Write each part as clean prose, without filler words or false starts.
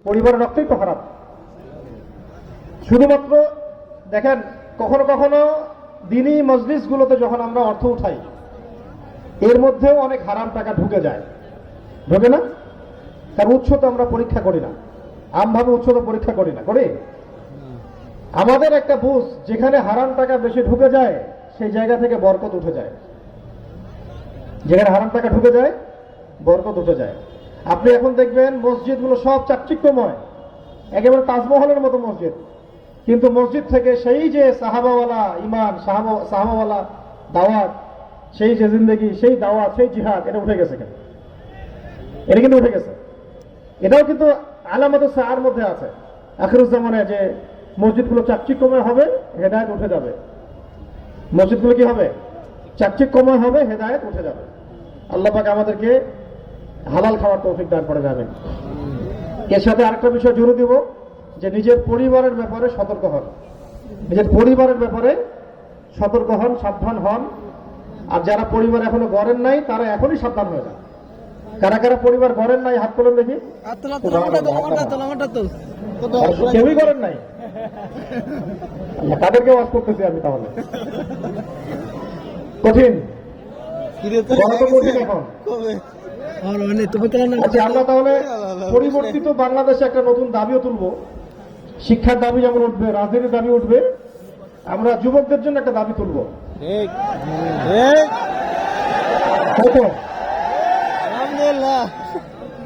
পরিবারের রক্তই তো হারাম। শুধুমাত্র দেখেন, কখনো কখনো দিনই মজলিসগুলোতে যখন আমরা অর্থ উঠাই, এর মধ্যেও অনেক হারাম টাকা ঢুকে যায়, ঢোকে না? তার উৎস তো আমরা পরীক্ষা করি না, আমভাবে উৎস তো পরীক্ষা করি না, করি? আমাদের একটা বুঝ, যেখানে হারাম টাকা বেশি ঢুকে যায় সেই জায়গা থেকে বরকত উঠে যায়। যেখানে হারাম টাকা ঢুকে যায় বরকত উঠে যায়। আপনি এখন দেখবেন মসজিদগুলো সব চাকচিক্যময়, একেবারে তাজমহলের মতো মসজিদ, কিন্তু মসজিদ থেকে সেই যে সাহাবাওয়ালা ইমান, সাহাবাওয়ালা দাওয়াত, সেই যে জিন্দেগি, সেই দাওয়াত, সেই জিহাদ, এটা উঠে গেছে কেন? এটা কিন্তু উঠে গেছে। এটাও কিন্তু আলামত সাআর মধ্যে আছে, আখিরুজ্জামানে, যে মসজিদগুলো চাকচিক্যময় হবে, হেদায়েত উঠে যাবে। মসজিদগুলো কি হবে? চাকচিক্যময় হবে, হেদায়েত উঠে যাবে। আল্লাহ পাক আমাদেরকে হালাল খাওয়ার তৌফিক দান করে যাবেন। এর সাথে আরেকটা বিষয় জোরে দিব, যে নিজের পরিবারের ব্যাপারে সতর্ক হন। নিজের পরিবারের ব্যাপারে সতর্ক হন, সাবধান হন। আর যারা পরিবার এখনো গড়েন নাই, তারা এখনই সাবধান হয়ে যান। কারা কারা পরিবার গড়েন নাই, হাত তোলেন দেখি। কেউই করেন নাই? তাদেরকে ওয়াজ করতেছি আমি। তাহলে কঠিন, কঠিন এখন। আচ্ছা, আমরা তাহলে পরিবর্তিত বাংলাদেশে একটা নতুন দাবিও তুলব। শিক্ষার দাবি যেমন উঠবে, রাজনীতির দাবি উঠবে, আমরা যুবকদের জন্য একটা দাবি তুলব।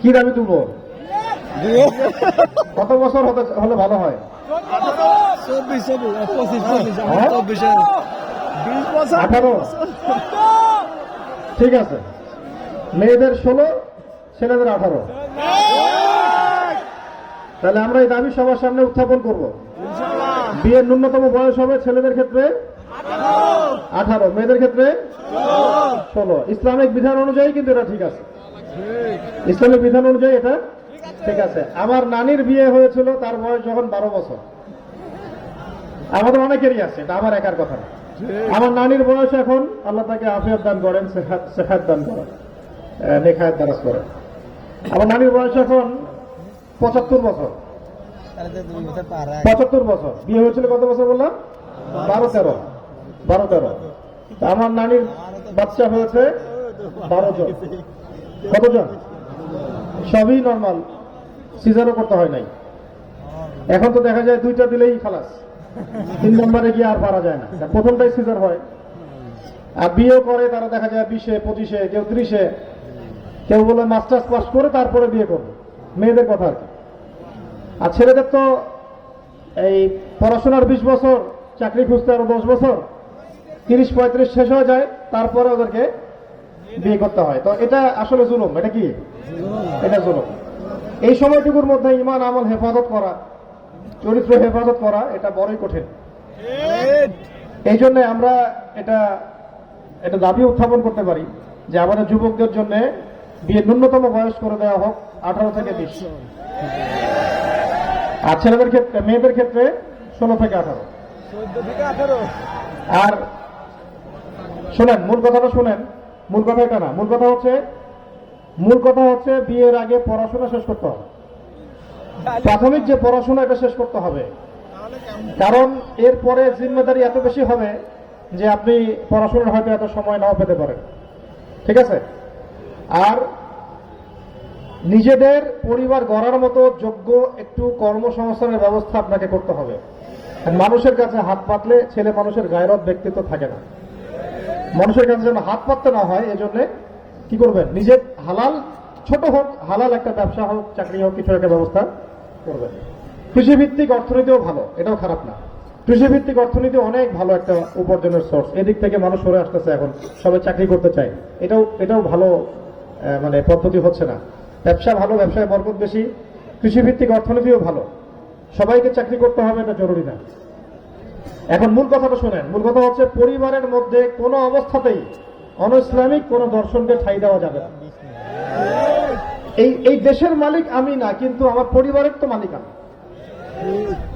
কি দাবি তুলব? কত বছর হলে ভালো হয়? 18। ঠিক আছে, মেয়েদের 16, ছেলেদের 18। তাহলে আমরা এই দাবি সবার সামনে উত্থাপন করব। বিয়ের ন্যূনতম বয়স হবে ছেলেদের ক্ষেত্রে 18, মেয়েদের ক্ষেত্রে 16। ইসলামিক বিধান অনুযায়ী কিন্তু এটা ঠিক আছে। ইসলামিক বিধান অনুযায়ী এটা ঠিক আছে। আমার নানির বিয়ে হয়েছিল, তার বয়স যখন 12 বছর। আমাদের অনেকেরই আছে, এটা আমার একার কথা না। আমার নানির বয়স এখন, আল্লাহ তাকে আফিয়াত দান করেন, সেহাত দান করেন, নেখায়াত দারাজ করেন। আমার নানির বয়স এখন 75 বছর। 75 বছর। বিয়ে হয়েছিল কত বছর বললাম? 12-13। আমার নানির বাচ্চা হয়েছে 12 জন। কতজন? সবই নর্মাল, সিজারও করতে হয় নাই। এখন তো দেখা যায় 2টা দিলেই খালাস, 3 নম্বরে গিয়ে আর পারা যায় না। প্রথমটাই সিজার হয়। আর বিয়েও করে তারা দেখা যায় 20-এ, 25-এ, কেউ 30-এ, কেউ বলে মাস্টার্স পাস করে তারপরে বিয়ে করবে। মেয়েদের কথা আর কি। আর ছেলেদের তো এই পড়াশোনার 20 বছর, চাকরি খুঁজতে আরো 10 বছর, 30-35 শেষ হয়ে যায়, তারপরে ওদেরকে বিয়ে করতে হয়। তো এটা আসলে জুলুম। এটা কি? এটা জুলুম। এই সময়টুকুর মধ্যে ঈমান আমল হেফাজত করা, চরিত্র হেফাজত করা, এটা বড়ই কঠিন। এই জন্য আমরা এটা দাবি উত্থাপন করতে পারি যে আমাদের যুবকদের জন্য বিয়ের ন্যূনতম বয়স করে দেওয়া হোক 18 থেকে 20। আর ছেলেদের ক্ষেত্রে, মেয়েদের ক্ষেত্রে 16 থেকে 18। আর শোনেন, মূল কথাটা শোনেন। মূল কথা এটা না, মূল কথা হচ্ছে বিয়ের আগে পড়াশোনা শেষ করতে হবে। প্রাথমিক যে পড়াশোনা, এটা শেষ করতে হবে। কারণ এরপরে জিম্মেদারি এত বেশি হবে যে আপনি পড়াশোনার হয়তো এত সময় নাও পেতে পারেন। ঠিক আছে? আর নিজেদের পরিবার গড়ার মতো যোগ্য একটু কর্মসংস্থানের ব্যবস্থা আপনাকে করতে হবে। মানুষের কাছে হাত পাতলে ছেলে মানুষের গায়রত, ব্যক্তিত্ব থাকে না। মানুষের কাছে যেন হাত পাততে না হয়, এজন্য কি করবেন? নিজের হালাল, ছোট হোক, হালাল একটা ব্যবসা হোক, চাকরি হোক, কিছু একটা ব্যবস্থা করবেন। কৃষিভিত্তিক অর্থনীতিও ভালো, এটাও খারাপ না। কৃষিভিত্তিক অর্থনীতি অনেক ভালো একটা উপার্জনের সোর্স। এদিক থেকে মানুষ সরে আসতেছে, এখন সবাই চাকরি করতে চায়। এটাও ভালো মানে পদ্ধতি হচ্ছে না। ব্যবসা ভালো, ব্যবসায় বরকত বেশি। কৃষিভিত্তিক অর্থনীতিও ভালো। সবাইকে চাকরি করতে হবে এটা জরুরি না। এখন মূল কথাটা শোনেন। মূল কথা হচ্ছে পরিবারের মধ্যে কোনো অবস্থাতেই অনইসলামিক কোন দর্শনকে ঠাঁই দেওয়া যাবে না। এই দেশের মালিক আমি না, কিন্তু আমার পরিবারের তো মালিক আমি।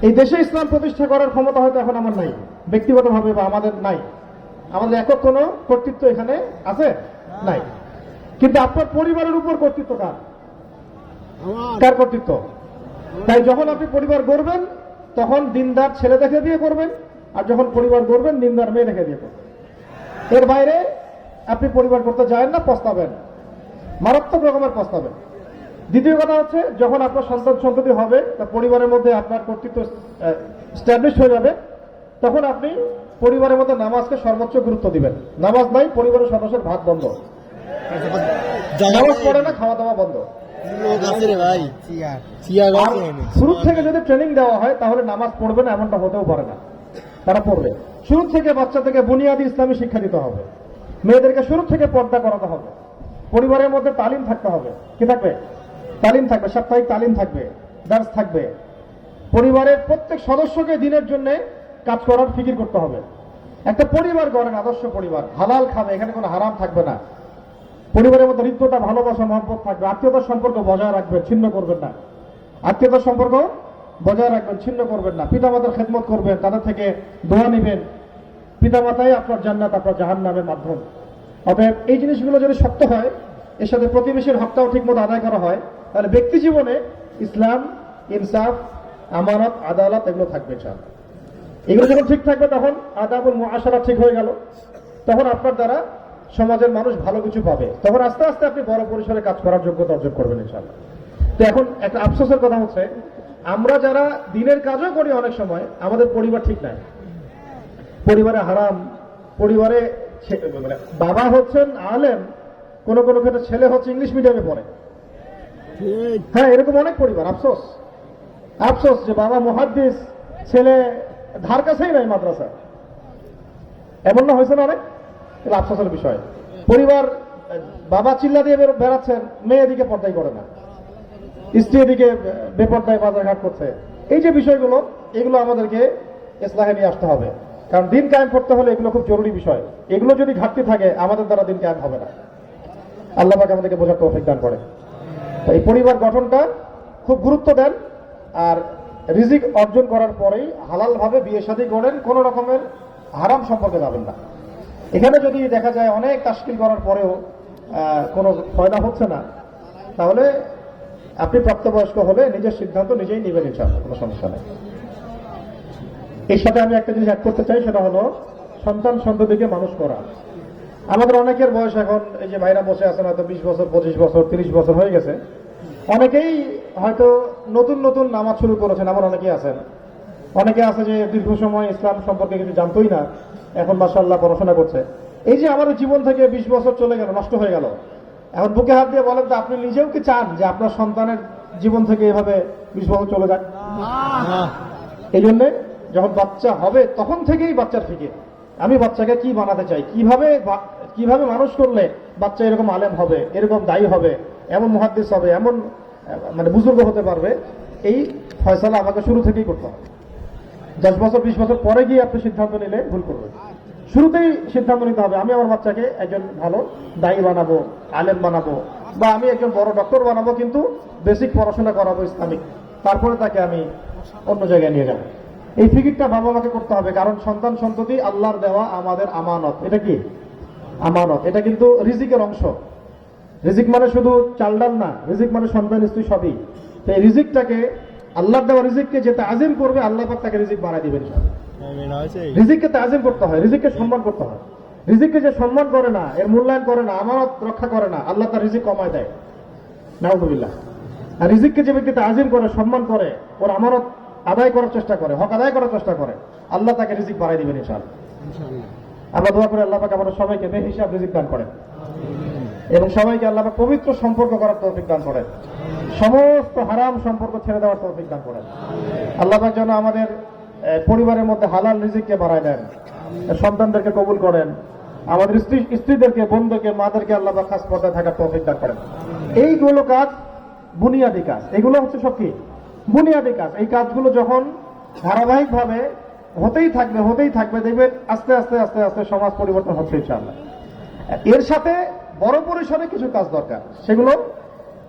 এই দেশে ইসলাম প্রতিষ্ঠা করার ক্ষমতা হয়তো এখন আমার নাই, ব্যক্তিগতভাবে, বা আমাদের নাই। আমাদের একক কোনো কর্তৃত্ব এখানে আছে নাই। কিন্তু আপনার পরিবারের উপর কর্তৃত্ব কার? কার কর্তৃত্ব? তাই যখন আপনি পরিবার গড়বেন তখন দিনদার ছেলে দেখে বিয়ে করবেন, আর যখন পরিবার গড়বেন দিনদার মেয়ে দেখে বিয়ে করবেন। এর বাইরে আপনি পরিবার করতে যাবেন না, পস্তাবেন, মারাত্মক রকমের পস্তাবেন। দ্বিতীয় কথা হচ্ছে, যখন আপনার সন্তান সন্ততি হবে, তা পরিবারের মধ্যে আপনার কর্তৃত্ব স্ট্যাবলিশ হয়ে যাবে, তখন আপনি পরিবারের মধ্যে নামাজকে সর্বোচ্চ গুরুত্ব দিবেন। নামাজ নাই, পরিবারের সদস্যের ভাত বন্ধ, নামাজ পড়ে না, খাওয়া দাওয়া বন্ধ। শুরু থেকে যদি ট্রেনিং দেওয়া হয় তাহলে নামাজ পড়বে না এমনটা হতেও পারে না, তারা পড়বে। শুরু থেকে বাচ্চা থেকে বুনিয়াদি ইসলামী শিক্ষা দিতে হবে, মেয়েদেরকে শুরু থেকে পর্দা করাতে হবে, পরিবারের মধ্যে তালিম থাকতে হবে। কি থাকবে? তালিম থাকবে, সাপ্তাহিক তালিম থাকবে, দার্স থাকবে। পরিবারের প্রত্যেক সদস্যকে দিনের জন্য কাজ করার ফিকির করতে হবে। একটা পরিবার গড়েন, আদর্শ পরিবার, হালাল খাবে, এখানে কোনো হারাম থাকবে না। পরিবারের মধ্যে হৃদ্যতা, ভালোবাসা, মহব্বত থাকবে। আত্মীয়তার সম্পর্ক বজায় রাখবেন, ছিন্ন করবেন না। আত্মীয়তার সম্পর্ক বজায় রাখবেন, ছিন্ন করবেন না। পিতামাতার খেদমত করবেন, তাদের থেকে দোয়া নেবেন। পিতামাতাই আপনার জান্নাত, আপনার জাহান্নামের মাধ্যম। অতএব এই জিনিসগুলো যদি শক্ত হয়, এর সাথে প্রতিবেশীর হকটাও ঠিকমতো আদায় করা হয়, তাহলে ব্যক্তি জীবনে ইসলাম, ইনসাফ, আমানত, আদালত এগুলো থাকবে। এগুলো যখন ঠিক থাকবে তখন আদাবুল মুআশারা ঠিক হয়ে গেল, তখন আপনার দ্বারা সমাজের মানুষ ভালো কিছু পাবে, তখন আস্তে আস্তে আপনি বড় পরিসরে কাজ করার যোগ্যতা অর্জন করবেন ইনশাআল্লাহ। তো এখন একটা আফসোসের কথা হচ্ছে, আমরা যারা দিনের কাজও করি অনেক সময় আমাদের পরিবার ঠিক নাই, পরিবারে হারাম, পরিবারে মানে বাবা হচ্ছেন আলেম, কোন কোন ক্ষেত্রে ছেলে হচ্ছে ইংলিশ মিডিয়ামে পড়ে। হ্যাঁ, এরকম অনেক পরিবার। আফসোস, আফসোস যে বাবা মুহাদ্দিস, ছেলে ধার কাছেই নাই মাদ্রাসা, এমন না হয়েছে না অনেক? আফসোসের বিষয়। পরিবার, বাবা চিল্লা দিয়ে বেড়াচ্ছেন, মেয়ে এদিকে পর্দাই করে না, স্ত্রী এদিকে বেপর্দায় বাজারঘাট করছে। এই যে বিষয়গুলো, এগুলো আমাদেরকে ইসলাহে নিয়ে আসতে হবে, কারণ দিন কায়েম করতে হলে এগুলো খুব জরুরি বিষয়। এগুলো যদি ঘাটতি থাকে আমাদের দ্বারা দিন কায়েম হবে না। আল্লাহ পাক আমাদেরকে বোঝার তৌফিক দান করে। এই পরিবার গঠনটা খুব গুরুত্ব দেন, আর রিজিক অর্জন করার পরেই হালাল ভাবে বিয়ে শাদী করেন, কোন রকমের হারাম সম্পর্কে যাবেন না। এখানে যদি দেখা যায় অনেক তাশকিল করার পরেও কোনো ফায়দা হচ্ছে না, তাহলে আপনি প্রাপ্তবয়স্ক হলে নিজের সিদ্ধান্ত নিজেই নেবেন ইনশাআল্লাহ, কোনো সমস্যা নেই। এর সাথে আমি একটা জিনিস অ্যাড করতে চাই, সেটা হলো সন্তান সন্ততিকে মানুষ করা। আমাদের অনেকের বয়স এখন, এই যে ভাইরা বসে আছেন, হয়তো 20 বছর, 25 বছর, 30 বছর হয়ে গেছে। অনেকেই হয়তো নতুন নতুন নামাজ শুরু করেছেন, আমার অনেকেই আছেন। অনেকে আছে যে দীর্ঘ সময় ইসলাম সম্পর্কে কিছু জানতোই না, এখন মাশাআল্লাহ পড়াশোনা করছে। এই যে আমাদের জীবন থেকে 20 বছর চলে গেল, নষ্ট হয়ে গেল, এখন বুকে হাত দিয়ে বলেন তো, আপনি নিজেও কি চান যে আপনার সন্তানের জীবন থেকে এভাবে 20 বছর চলে যাক? এই জন্যে যখন বাচ্চা হবে তখন থেকেই বাচ্চার ফিকির, আমি বাচ্চাকে কি বানাতে চাই, কিভাবে মানুষ করলে বাচ্চা এরকম আলেম হবে, এরকম দায়ী হবে, এমন মুহাদ্দিস হবে, এমন মানে বুজুর্গ হতে পারবে। এই ফয়সালা আমাকে শুরু থেকেই করতে হবে। 10 বছর 20 বছর পরে গিয়ে আপনি সিদ্ধান্ত নিলে ভুল করবেন। শুরুতেই সিদ্ধান্ত নিতে হবে, আমি আমার বাচ্চাকে একজন ভালো দায়ী বানাবো, আলেম বানাবো, বা আমি একজন বড় ডক্টর বানাবো, কিন্তু বেসিক পড়াশোনা করাবো ইসলামিক, তারপরে তাকে আমি অন্য জায়গায় নিয়ে যাবো। এই ফিকিরটা বাবা মাকে করতে হবে, কারণ সন্তান সন্ততি আল্লাহর দেওয়া আমাদের আমানত। এটা কি আমানত? এটা কিন্তু রিজিকের অংশ। রিজিক মানে শুধু চাল ডাল না, রিজিক মানে সন্তান স্ত্রী সবই। তো এই রিজিকটাকে, আল্লাহর দেওয়া রিজিককে যে তাজিম করবে, আল্লাহ পাক তাকে রিজিক বাড়ায় দিবেন। রিজিককে তাজিম করতে হয়, রিজিককে সম্মান করতে হয়। রিজিককে যে সম্মান করে না, এর মূল্যায়ন করে না, আমানত রক্ষা করে না, আল্লাহ তার রিজিক কমায় দেয়, নাউযুবিল্লাহ। আর রিজিককে যে ব্যক্তি তাজিম করে, সম্মান করে, ওর আমানত আদায় করার চেষ্টা করে, হক আদায় করার চেষ্টা করে, আল্লাহ তাকে রিজিক বাড়াই দিবেন ইনশাআল্লাহ। আমরা দোয়া করে আল্লাহ পাক আমাদের সবাইকে বেহিসাব রিজিক দান করেন, এবং সবাইকে আল্লাহ পাক পবিত্র সম্পর্ক করার তৌফিক দান করেন, সমস্ত হারাম সম্পর্ক ছেড়ে দেওয়ার তৌফিক দান করেন। আল্লাহ পাক যেন আমাদের পরিবারের মধ্যে হালাল রিজিককে বাড়ায় দেন, সন্তানদেরকে কবুল করেন, আমাদের স্ত্রীদেরকে, বোনদেরকে, মাদেরকে আল্লাহ পাক খাস পর্দায় থাকার তৌফিক দান করেন। এইগুলো কাজ বুনিয়াদি কাজ, এগুলো হচ্ছে সব কি বুনিয়াদি কাজ। এই কাজগুলো যখন ধারাবাহিকভাবে হতেই থাকবে, দেখবেন আস্তে আস্তে আস্তে আস্তে সমাজ পরিবর্তন হচ্ছে ইনশাআল্লাহ। এর সাথে বড় পরিসরে কিছু কাজ দরকার, সেগুলো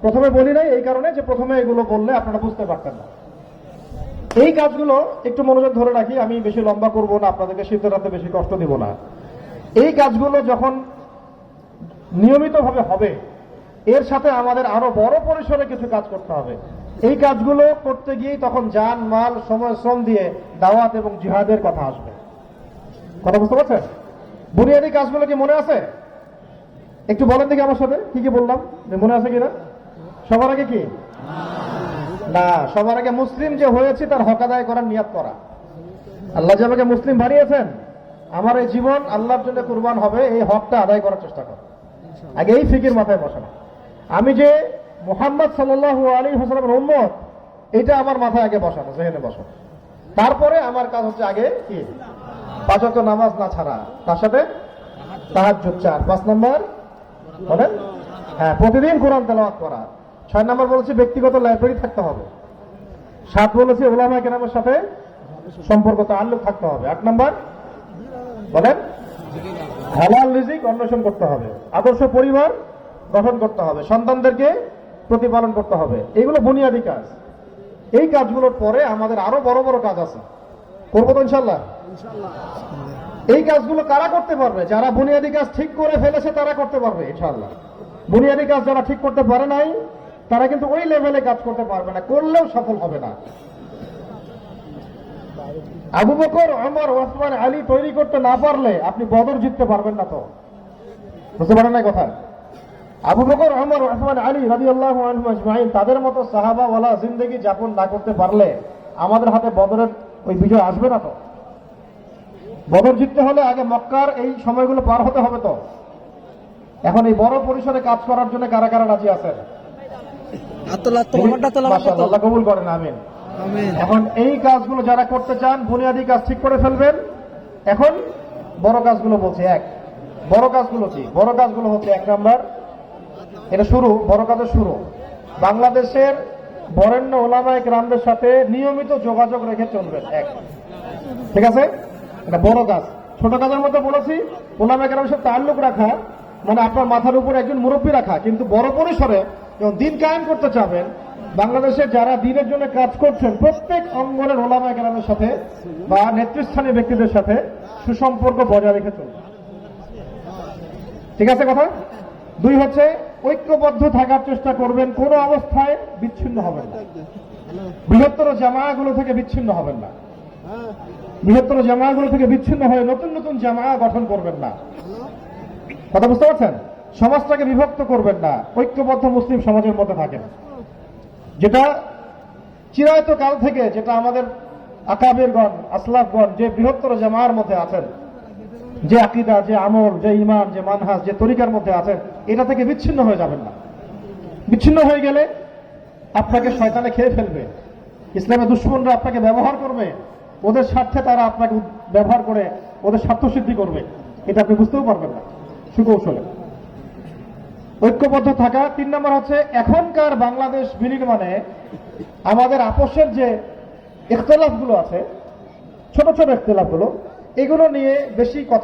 প্রথমে বলি নাই এই কারণে যে প্রথমে এগুলো বললে আপনারা বুঝতে পারতেন না। এই কাজগুলো একটু মনোযোগ ধরে রাখি, আমি বেশি লম্বা করব না, আপনাদেরকে শীতের রাতে বেশি কষ্ট দিব না। এই কাজগুলো যখন নিয়মিতভাবে হবে, এর সাথে আমাদের আরো বড় পরিসরে কিছু কাজ করতে হবে। এই কাজগুলো করতে গিয়ে তখন জান মাল সময় শ্রম দিয়ে দাওয়াত এবং জিহাদের কথা আসবে। কথা বুঝতে পারছেন? বুনিয়াদী কাজগুলো কি মনে আছে? একটু বলেন দেখি আমার সাথে কি কি বললাম, মনে আছে কিনা? সবার আগে কি না, সবার আগে মুসলিম যে হয়েছে তার হক আদায় করার নিয়াত করা। আল্লাহ যে আমাকে মুসলিম বানিয়েছেন, আমার এই জীবন আল্লাহর জন্য কুরবান হবে, এই হকটা আদায় করার চেষ্টা কর। আগে এই ফিকির মাথায় বসানো, আমি যে মুহাম্মদ সাল্লাল্লাহু আলাইহি ওয়াসাল্লামের উম্মত, এটা আমার মাথায় আগে বসানো, জেহেনে বসানো। তারপরে আমার কাজ হচ্ছে আগে কি, 5 ওয়াক্ত নামাজ না ছাড়া, তার সাথে তাহাজ্জুদ 4, 5 নম্বর বলেন হ্যাঁ প্রতিদিন কোরআন তেলাওয়াত করা, 6 নম্বর বলেছি ব্যক্তিগত লাইব্রেরি থাকতে হবে, 7 বলেছি উলামায়ে কেরামের সাথে সম্পর্ক তাআল্লুক থাকতে হবে, 8 নম্বর বলেন হালাল রিজিক অন্বেষণ করতে হবে, আদর্শ পরিবার গঠন করতে হবে, সন্তানদেরকে প্রতিপালন করতে হবে। এগুলো বুনিয়াদী কাজ। এই কাজগুলোর পরে আমাদের আরো বড় বড় কাজ আছে, করবো তো ইনশাল্লাহ। এই কাজগুলো কারা করতে পারবে? যারা বুনিয়াদী কাজ ঠিক করে ফেলেছে তারা করতে পারবে ইনশাল্লাহ। বুনিয়াদী কাজ যারা ঠিক করতে পারে নাই তারা কিন্তু ওই লেভেলে কাজ করতে পারবে না, করলেও সফল হবে না। আবু বকর, ওমর, ওসমান, আলী তৈরি করতে না পারলে আপনি বদর জিততে পারবেন না। তো বুঝতে পারেন না কথা? আবু বকর, ওমর, ওসমান, আলী রাদিয়াল্লাহু আনহুম আজমাইন তাদের মতো সাহাবা ওয়ালা জিন্দেগি যাপন না করতে পারলে আমাদের হাতে বদরের ওই বিজয় আসবে না। তো বদর জিততে হলে আগে মক্কার এই সময়গুলো পার হতে হবে। তো এখন এই বড় পরিসরে কাজ করার জন্য কারা কারা রাজি আছেন? আল্লাহ কবুল করেন, আমিন। এখন এই কাজগুলো যারা করতে চান বুনিয়াদী কাজ ঠিক করে ফেলবেন। এখন বড় কাজগুলো বলছে, এক বড় কাজগুলো কি? বড় কাজগুলো হচ্ছে 1 নাম্বার, এটা শুরু, বড় কাজের শুরু, বাংলাদেশের বরেণ্য ওলামায়ে কেরামদের সাথে নিয়মিত যোগাযোগ রেখে চলবেন। এক, ঠিক আছে? এটা বড় কাজ। ছোট কাজের মধ্যে বলেছি ওলামায়ে কেরামের সাথে তাআল্লুক রাখা, মানে আপনার মাথার উপর একজন মুরব্বী রাখা। কিন্তু বড় পরিসরে যখন দিন কায়েম করতে চাবেন, বাংলাদেশে যারা দ্বীনের জন্য কাজ করছেন প্রত্যেক অঙ্গনের ওলামায়ে কেরামের সাথে বা নেতৃস্থানীয় ব্যক্তিদের সাথে সুসম্পর্ক বজায় রেখে চলবে। ঠিক আছে কথা? 2 হচ্ছে ঐক্যবদ্ধ থাকার চেষ্টা করবেন, কোনো অবস্থায় বিচ্ছিন্ন হবেন না, বৃহত্তর জামায়াগুলো থেকে বিচ্ছিন্ন হবেন না, বৃহত্তর জামায়াগুলো থেকে বিচ্ছিন্ন হয়ে নতুন নতুন জামায়া গঠন করবেন না। কথা বুঝতে পারছেন? সমাজটাকে বিভক্ত করবেন না, ঐক্যবদ্ধ মুসলিম সমাজের মধ্যে থাকেন। যেটা চিরায়ত কাল থেকে, যেটা আমাদের আকাবেরগণ, আসলাফগণ যে বৃহত্তর জামায়ার মধ্যে আছেন, যে আকীদা, যে আমল, যে ঈমান, যে মানহাজ, যে তরিকার মধ্যে আছেন, এটা থেকে বিচ্ছিন্ন হয়ে যাবেন না। বিচ্ছিন্ন হয়ে গেলে আপনাকে শয়তানে খেয়ে ফেলবে, ইসলামের দুশমনরা আপনাকে ব্যবহার করবে, ওদের স্বার্থে তারা আপনাকে ব্যবহার করে ওদের স্বার্থ সিদ্ধি করবে, এটা আপনি বুঝতেও পারবেন না সুকৌশলে। ঐক্যবদ্ধ থাকা। 3 নম্বর হচ্ছে এখনকার বাংলাদেশ বিনির্মাণে আমাদের আপোষের যে ইখতিলাফগুলো আছে, ছোট ছোট ইখতিলাফগুলো, এগুলো নিয়ে বেশি কথা